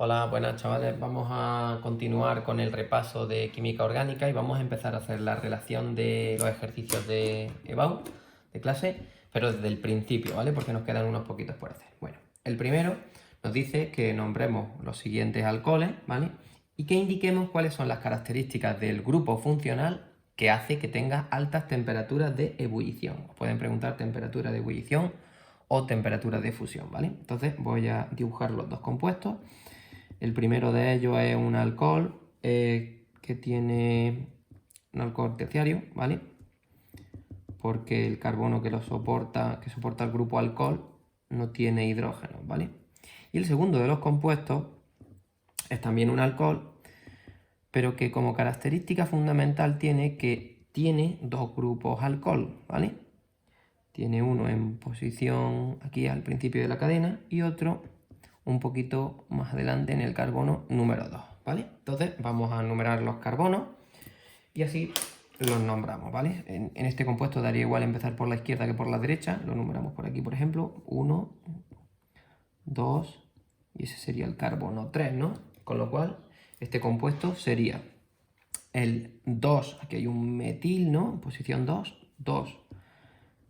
Hola, buenas chavales. Vamos a continuar con el repaso de química orgánica y vamos a empezar a hacer la relación de los ejercicios de EBAU, de clase, pero desde el principio, ¿vale? Porque nos quedan unos poquitos por hacer. Bueno, el primero nos dice que nombremos los siguientes alcoholes, ¿vale? Y que indiquemos cuáles son las características del grupo funcional que hace que tenga altas temperaturas de ebullición. Os pueden preguntar temperatura de ebullición o temperatura de fusión, ¿vale? Entonces voy a dibujar los dos compuestos. El primero de ellos es un alcohol que tiene un alcohol terciario, ¿vale? Porque el carbono que soporta el grupo alcohol no tiene hidrógeno, ¿vale? Y el segundo de los compuestos es también un alcohol, pero que como característica fundamental tiene que tiene dos grupos alcohol, ¿vale? Tiene uno en posición aquí al principio de la cadena y otro un poquito más adelante en el carbono número 2, ¿vale? Entonces vamos a numerar los carbonos y así los nombramos, ¿vale? En este compuesto daría igual empezar por la izquierda que por la derecha. Lo numeramos por aquí, por ejemplo, 1, 2 y ese sería el carbono 3, ¿no? Con lo cual este compuesto sería el 2, aquí hay un metil, ¿no? En posición 2, 2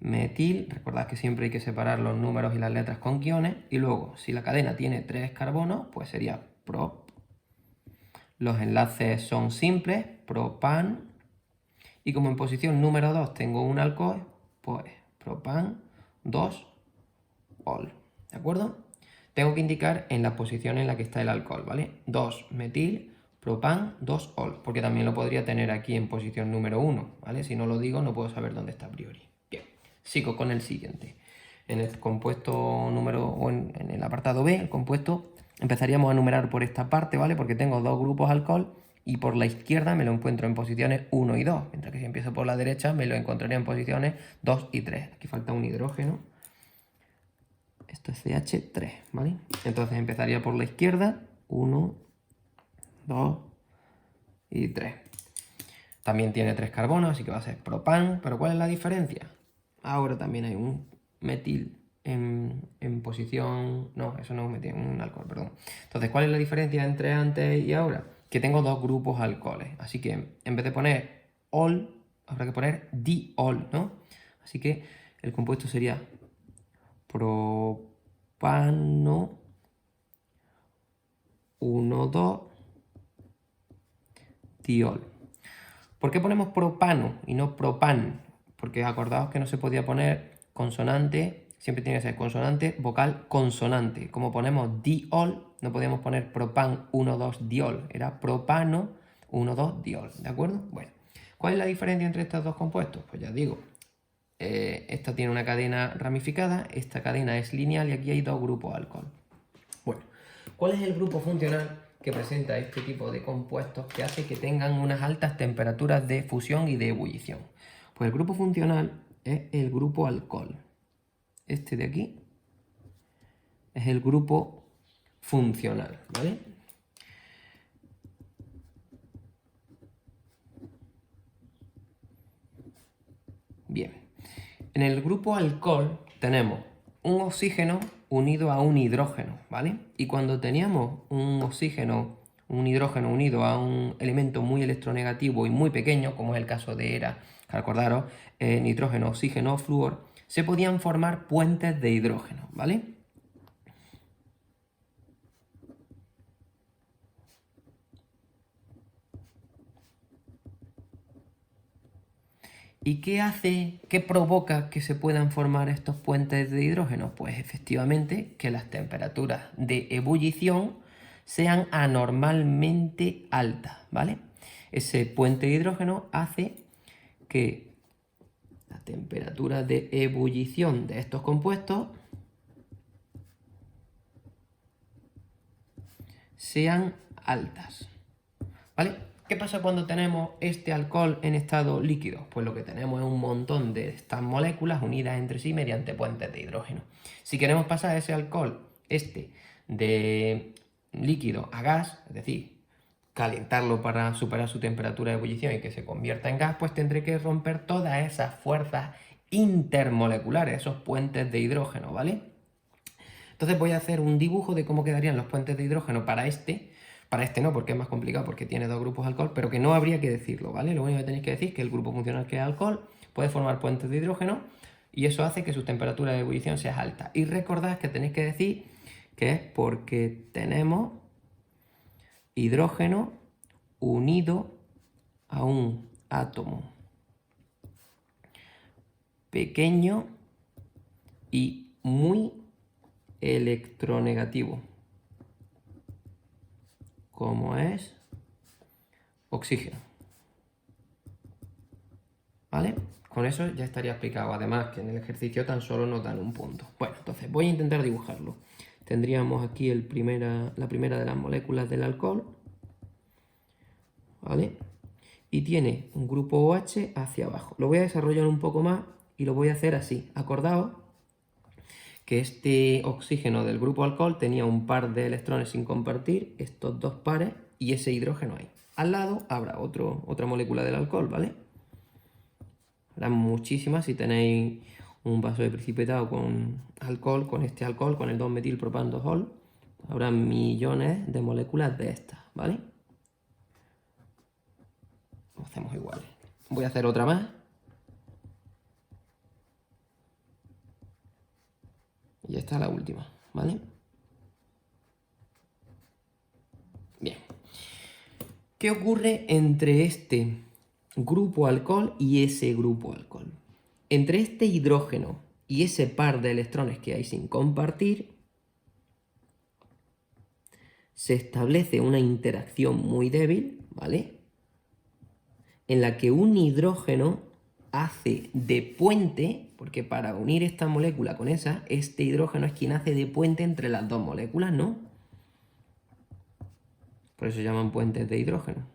metil, recordad que siempre hay que separar los números y las letras con guiones, y luego si la cadena tiene 3 carbonos, pues sería prop. Los enlaces son simples, propan, y como en posición número 2 tengo un alcohol, pues propan 2 ol, ¿de acuerdo? Tengo que indicar en la posición en la que está el alcohol, ¿vale? 2 metil, propan, 2 ol, porque también lo podría tener aquí en posición número 1, ¿vale? Si no lo digo no puedo saber dónde está a priori. Bien, sigo con el siguiente. En el compuesto número, o en el apartado B, el compuesto, empezaríamos a numerar por esta parte, ¿vale? Porque tengo dos grupos alcohol y por la izquierda me lo encuentro en posiciones 1 y 2, mientras que si empiezo por la derecha me lo encontraría en posiciones 2 y 3. Aquí falta un hidrógeno. Esto es CH3, ¿vale? Entonces empezaría por la izquierda, 1, 2 y 3. También tiene 3 carbonos, así que va a ser propan, pero ¿cuál es la diferencia? Ahora también hay un metil en posición... No, eso no es un metil, un alcohol, perdón. Entonces, ¿cuál es la diferencia entre antes y ahora? Que tengo dos grupos alcoholes, así que en vez de poner ol, habrá que poner diol, ¿no? Así que el compuesto sería propano 1, 2, diol. ¿Por qué ponemos propano y no propan? Porque acordaos que no se podía poner consonante, siempre tiene que ser consonante, vocal, consonante. Como ponemos diol, no podíamos poner propan 1, 2, diol. Era propano 1, 2, diol. ¿De acuerdo? Bueno, ¿cuál es la diferencia entre estos dos compuestos? Pues ya digo, esta tiene una cadena ramificada, esta cadena es lineal y aquí hay dos grupos alcohol. Bueno, ¿cuál es el grupo funcional que presenta este tipo de compuestos que hace que tengan unas altas temperaturas de fusión y de ebullición? Pues el grupo funcional es el grupo alcohol. Este de aquí es el grupo funcional, ¿vale? Bien, en el grupo alcohol tenemos un oxígeno unido a un hidrógeno, ¿vale? Y cuando teníamos un oxígeno, un hidrógeno unido a un elemento muy electronegativo y muy pequeño, como es el caso de ERA, que recordaros, nitrógeno, oxígeno o flúor, se podían formar puentes de hidrógeno, ¿vale? ¿Y qué provoca que se puedan formar estos puentes de hidrógeno? Pues efectivamente que las temperaturas de ebullición sean anormalmente altas, ¿vale? Ese puente de hidrógeno hace que la temperatura de ebullición de estos compuestos sean altas, ¿vale? ¿Qué pasa cuando tenemos este alcohol en estado líquido? Pues lo que tenemos es un montón de estas moléculas unidas entre sí mediante puentes de hidrógeno. Si queremos pasar ese alcohol, de líquido a gas, es decir, calentarlo para superar su temperatura de ebullición y que se convierta en gas, pues tendré que romper todas esas fuerzas intermoleculares, esos puentes de hidrógeno, ¿vale? Entonces voy a hacer un dibujo de cómo quedarían los puentes de hidrógeno para este no, porque es más complicado, porque tiene dos grupos de alcohol, pero que no habría que decirlo, ¿vale? Lo único que tenéis que decir es que el grupo funcional, que es alcohol, puede formar puentes de hidrógeno y eso hace que su temperatura de ebullición sea alta. Y recordad que tenéis que decir que es porque tenemos hidrógeno unido a un átomo pequeño y muy electronegativo, como es oxígeno. ¿Vale? Con eso ya estaría explicado. Además que en el ejercicio tan solo nos dan un punto. Bueno, entonces voy a intentar dibujarlo. Tendríamos aquí la primera de las moléculas del alcohol, ¿vale? Y tiene un grupo OH hacia abajo. Lo voy a desarrollar un poco más y lo voy a hacer así. Acordaos que este oxígeno del grupo alcohol tenía un par de electrones sin compartir, estos dos pares, y ese hidrógeno ahí. Al lado habrá otra molécula del alcohol, ¿vale? Habrá muchísimas. Si tenéis un vaso de precipitado con alcohol, con este alcohol, con el 2-metilpropandosol, habrá millones de moléculas de estas, ¿vale? Lo hacemos igual. Voy a hacer otra más. Y esta es la última, ¿vale? Bien. ¿Qué ocurre entre este grupo alcohol y ese grupo alcohol? Entre este hidrógeno y ese par de electrones que hay sin compartir, se establece una interacción muy débil, ¿vale? En la que un hidrógeno hace de puente, porque para unir esta molécula con esa, este hidrógeno es quien hace de puente entre las dos moléculas, ¿no? Por eso se llaman puentes de hidrógeno.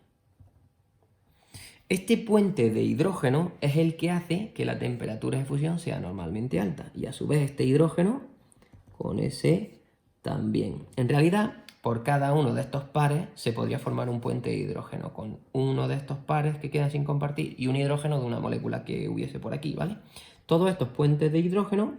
Este puente de hidrógeno es el que hace que la temperatura de fusión sea normalmente alta. Y a su vez este hidrógeno con ese también. En realidad, por cada uno de estos pares se podría formar un puente de hidrógeno con uno de estos pares que quedan sin compartir y un hidrógeno de una molécula que hubiese por aquí, ¿vale? Todos estos puentes de hidrógeno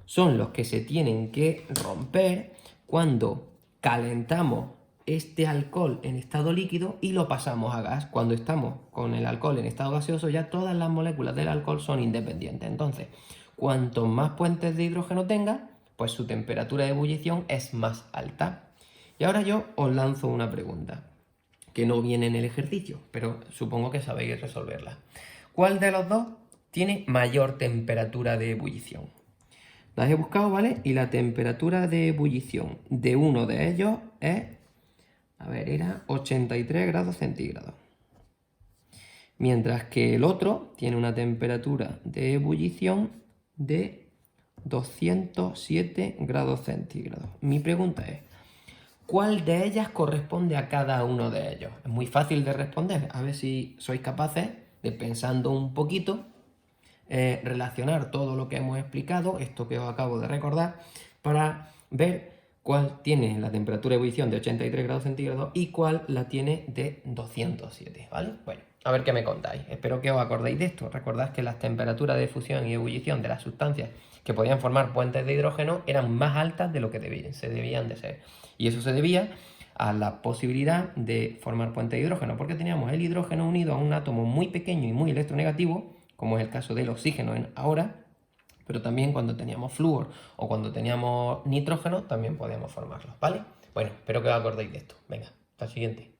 son los que se tienen que romper cuando calentamos este alcohol en estado líquido y lo pasamos a gas. Cuando estamos con el alcohol en estado gaseoso, ya todas las moléculas del alcohol son independientes. Entonces, cuanto más puentes de hidrógeno tenga, pues su temperatura de ebullición es más alta. Y ahora yo os lanzo una pregunta, que no viene en el ejercicio, pero supongo que sabéis resolverla. ¿Cuál de los dos tiene mayor temperatura de ebullición? Las he buscado, ¿vale? Y la temperatura de ebullición de uno de ellos es, era 83 grados centígrados. Mientras que el otro tiene una temperatura de ebullición de 207 grados centígrados. Mi pregunta es, ¿cuál de ellas corresponde a cada uno de ellos? Es muy fácil de responder. A ver si sois capaces de, pensando un poquito, relacionar todo lo que hemos explicado, esto que os acabo de recordar, para ver cuál tiene la temperatura de ebullición de 83 grados centígrados y cuál la tiene de 207, ¿vale? Bueno, a ver qué me contáis. Espero que os acordéis de esto. Recordad que las temperaturas de fusión y ebullición de las sustancias que podían formar puentes de hidrógeno eran más altas de lo que se debían de ser. Y eso se debía a la posibilidad de formar puentes de hidrógeno, porque teníamos el hidrógeno unido a un átomo muy pequeño y muy electronegativo, como es el caso del oxígeno ahora, pero también cuando teníamos flúor o cuando teníamos nitrógeno también podíamos formarlos, ¿vale? Bueno, espero que os acordéis de esto. Venga, hasta el siguiente.